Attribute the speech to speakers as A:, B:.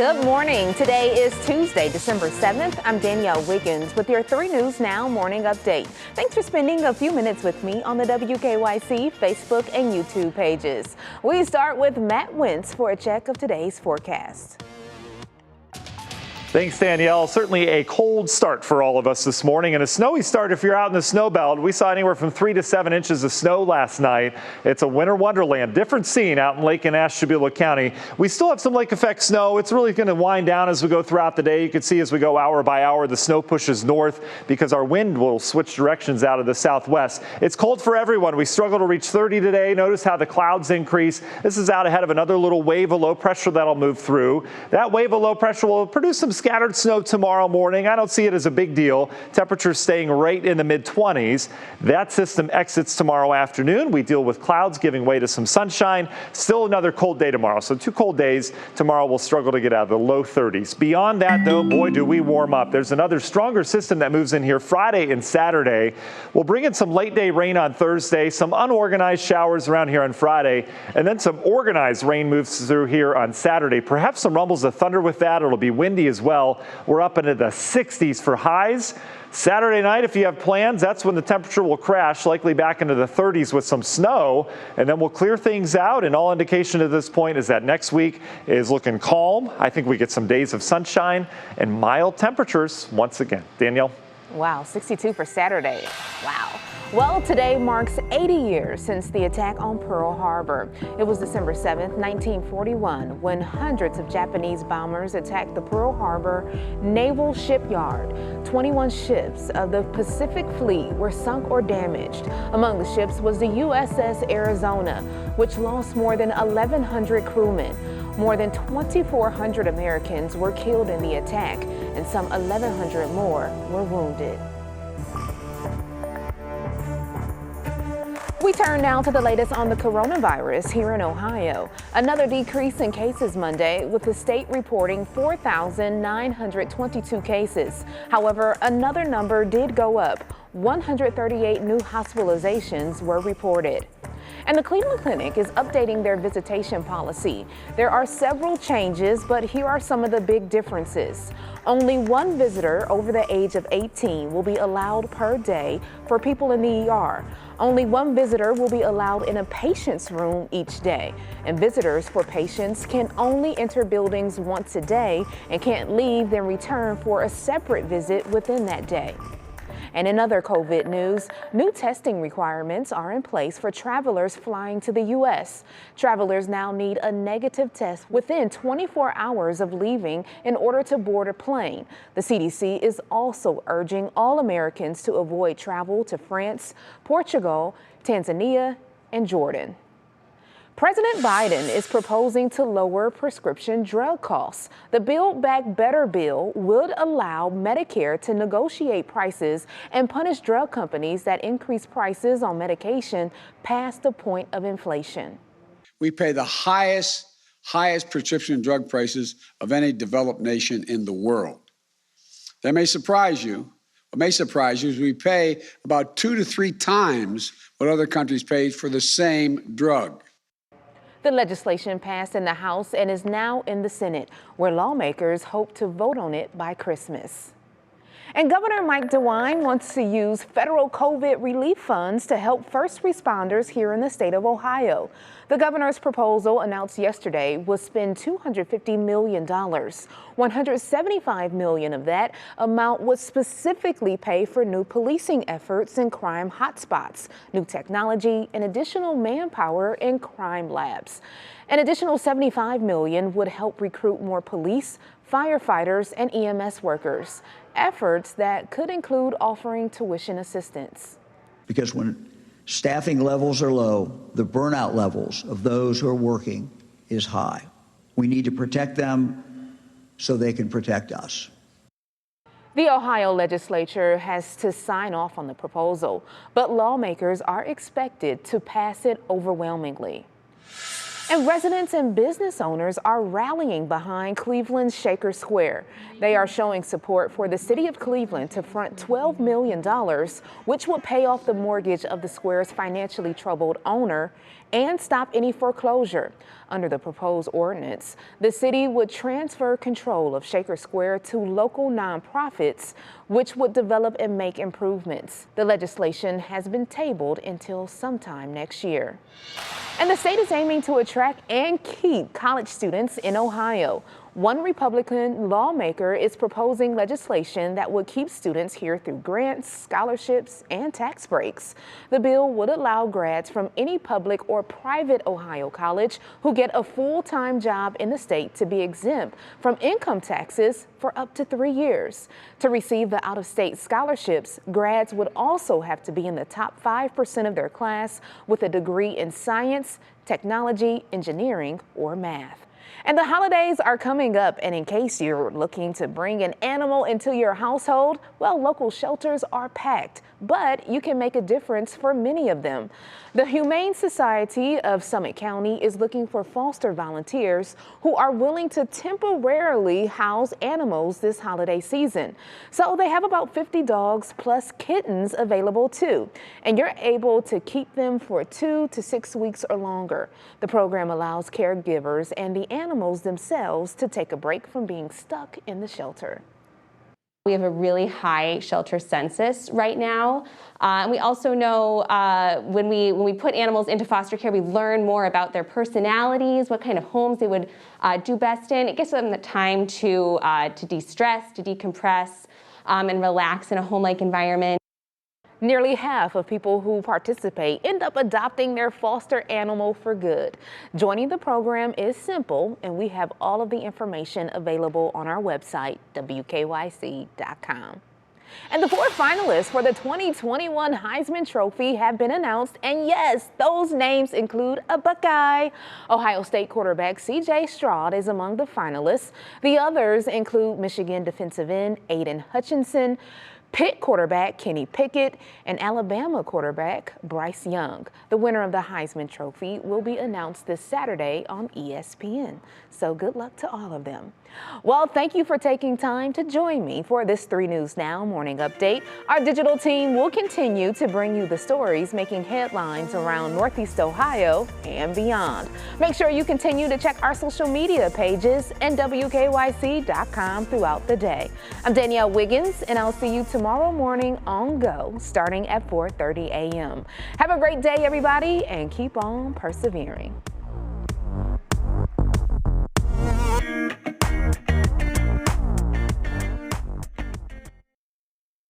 A: Good morning. Today is Tuesday, December 7th. I'm Danielle Wiggins with your 3 News Now morning update. Thanks for spending a few minutes with me on the WKYC Facebook and YouTube pages. We start with Matt Wintz for a check of today's forecast.
B: Thanks, Danielle. Certainly a cold start for all of us this morning, and a snowy start if you're out in the snow belt. We saw anywhere from 3 to 7 inches of snow last night. It's a winter wonderland. Different scene out in Lake and Ashtabula County. We still have some lake effect snow. It's really going to wind down as we go throughout the day. You can see as we go hour by hour, the snow pushes north because our wind will switch directions out of the southwest. It's cold for everyone. We struggle to reach 30 today. Notice how the clouds increase. This is out ahead of another little wave of low pressure that'll move through. That wave of low pressure will produce some scattered snow tomorrow morning. I don't see it as a big deal. Temperatures staying right in the mid-20s. That system exits tomorrow afternoon. We deal with clouds giving way to some sunshine. Still another cold day tomorrow. So 2 cold days. Tomorrow we'll struggle to get out of the low 30s. Beyond that, though, boy, do we warm up. There's another stronger system that moves in here Friday and Saturday. We'll bring in some late day rain on Thursday, some unorganized showers around here on Friday, and then some organized rain moves through here on Saturday. Perhaps some rumbles of thunder with that. It'll be windy as well. We're up into the 60s for highs. Saturday night, if you have plans, that's when the temperature will crash, likely back into the 30s with some snow, and then we'll clear things out. And all indication at this point is that next week is looking calm. I think we get some days of sunshine and mild temperatures once again. Danielle?
A: Wow, 62 for Saturday. Wow. Well, today marks 80 years since the attack on Pearl Harbor. It was December 7th, 1941, when hundreds of Japanese bombers attacked the Pearl Harbor Naval Shipyard. 21 ships of the Pacific Fleet were sunk or damaged. Among the ships was the USS Arizona, which lost more than 1,100 crewmen. More than 2,400 Americans were killed in the attack, and some 1,100 more were wounded. We turn now to the latest on the coronavirus here in Ohio. Another decrease in cases Monday, with the state reporting 4,922 cases. However, another number did go up. 138 new hospitalizations were reported. And the Cleveland Clinic is updating their visitation policy. There are several changes, but here are some of the big differences. Only 1 visitor over the age of 18 will be allowed per day for people in the ER. Only 1 visitor will be allowed in a patient's room each day. And visitors for patients can only enter buildings once a day and can't leave then return for a separate visit within that day. And in other COVID news, new testing requirements are in place for travelers flying to the U.S. Travelers now need a negative test within 24 hours of leaving in order to board a plane. The CDC is also urging all Americans to avoid travel to France, Portugal, Tanzania, and Jordan. President Biden is proposing to lower prescription drug costs. The Build Back Better bill would allow Medicare to negotiate prices and punish drug companies that increase prices on medication past the point of inflation.
C: We pay the highest prescription drug prices of any developed nation in the world. That may surprise you. What may surprise you is we pay about 2 to 3 times what other countries pay for the same drug.
A: The legislation passed in the House and is now in the Senate, where lawmakers hope to vote on it by Christmas. And Governor Mike DeWine wants to use federal COVID relief funds to help first responders here in the state of Ohio. The governor's proposal, announced yesterday, will spend $250 million. $175 million of that amount would specifically pay for new policing efforts in crime hotspots, new technology, and additional manpower in crime labs. An additional $75 million would help recruit more police, firefighters, and EMS workers, efforts that could include offering tuition assistance.
D: Because when staffing levels are low, the burnout levels of those who are working is high. We need to protect them so they can protect us.
A: The Ohio legislature has to sign off on the proposal, but lawmakers are expected to pass it overwhelmingly. And residents and business owners are rallying behind Cleveland's Shaker Square. They are showing support for the city of Cleveland to front $12 million, which would pay off the mortgage of the square's financially troubled owner and stop any foreclosure. Under the proposed ordinance, the city would transfer control of Shaker Square to local nonprofits, which would develop and make improvements. The legislation has been tabled until sometime next year. And the state is aiming to attract and keep college students in Ohio. One Republican lawmaker is proposing legislation that would keep students here through grants, scholarships, and tax breaks. The bill would allow grads from any public or private Ohio college who get a full-time job in the state to be exempt from income taxes for up to 3 years. To receive the out-of-state scholarships, grads would also have to be in the top 5% of their class with a degree in science, technology, engineering, or math. And the holidays are coming up, and in case you're looking to bring an animal into your household, well, local shelters are packed, but you can make a difference for many of them. The Humane Society of Summit County is looking for foster volunteers who are willing to temporarily house animals this holiday season. So they have about 50 dogs plus kittens available too, and you're able to keep them for 2 to 6 weeks or longer. The program allows caregivers and the animals themselves to take a break from being stuck in the shelter.
E: We have a really high shelter census right now. And we also know when we put animals into foster care, we learn more about their personalities, what kind of homes they would do best in. It gives them the time to de-stress, to decompress, and relax in a home-like environment.
A: Nearly half of people who participate end up adopting their foster animal for good. Joining the program is simple, and we have all of the information available on our website, WKYC.com. And the 4 finalists for the 2021 Heisman Trophy have been announced, and yes, those names include a Buckeye. Ohio State quarterback C.J. Stroud is among the finalists. The others include Michigan defensive end Aiden Hutchinson, Pitt quarterback Kenny Pickett, and Alabama quarterback Bryce Young. The winner of the Heisman Trophy will be announced this Saturday on ESPN. So good luck to all of them. Well, thank you for taking time to join me for this 3 News Now morning update. Our digital team will continue to bring you the stories making headlines around Northeast Ohio and beyond. Make sure you continue to check our social media pages and WKYC.com throughout the day. I'm Danielle Wiggins, and I'll see you tomorrow morning on Go, starting at 4:30 a.m. Have a great day, everybody, and keep on persevering.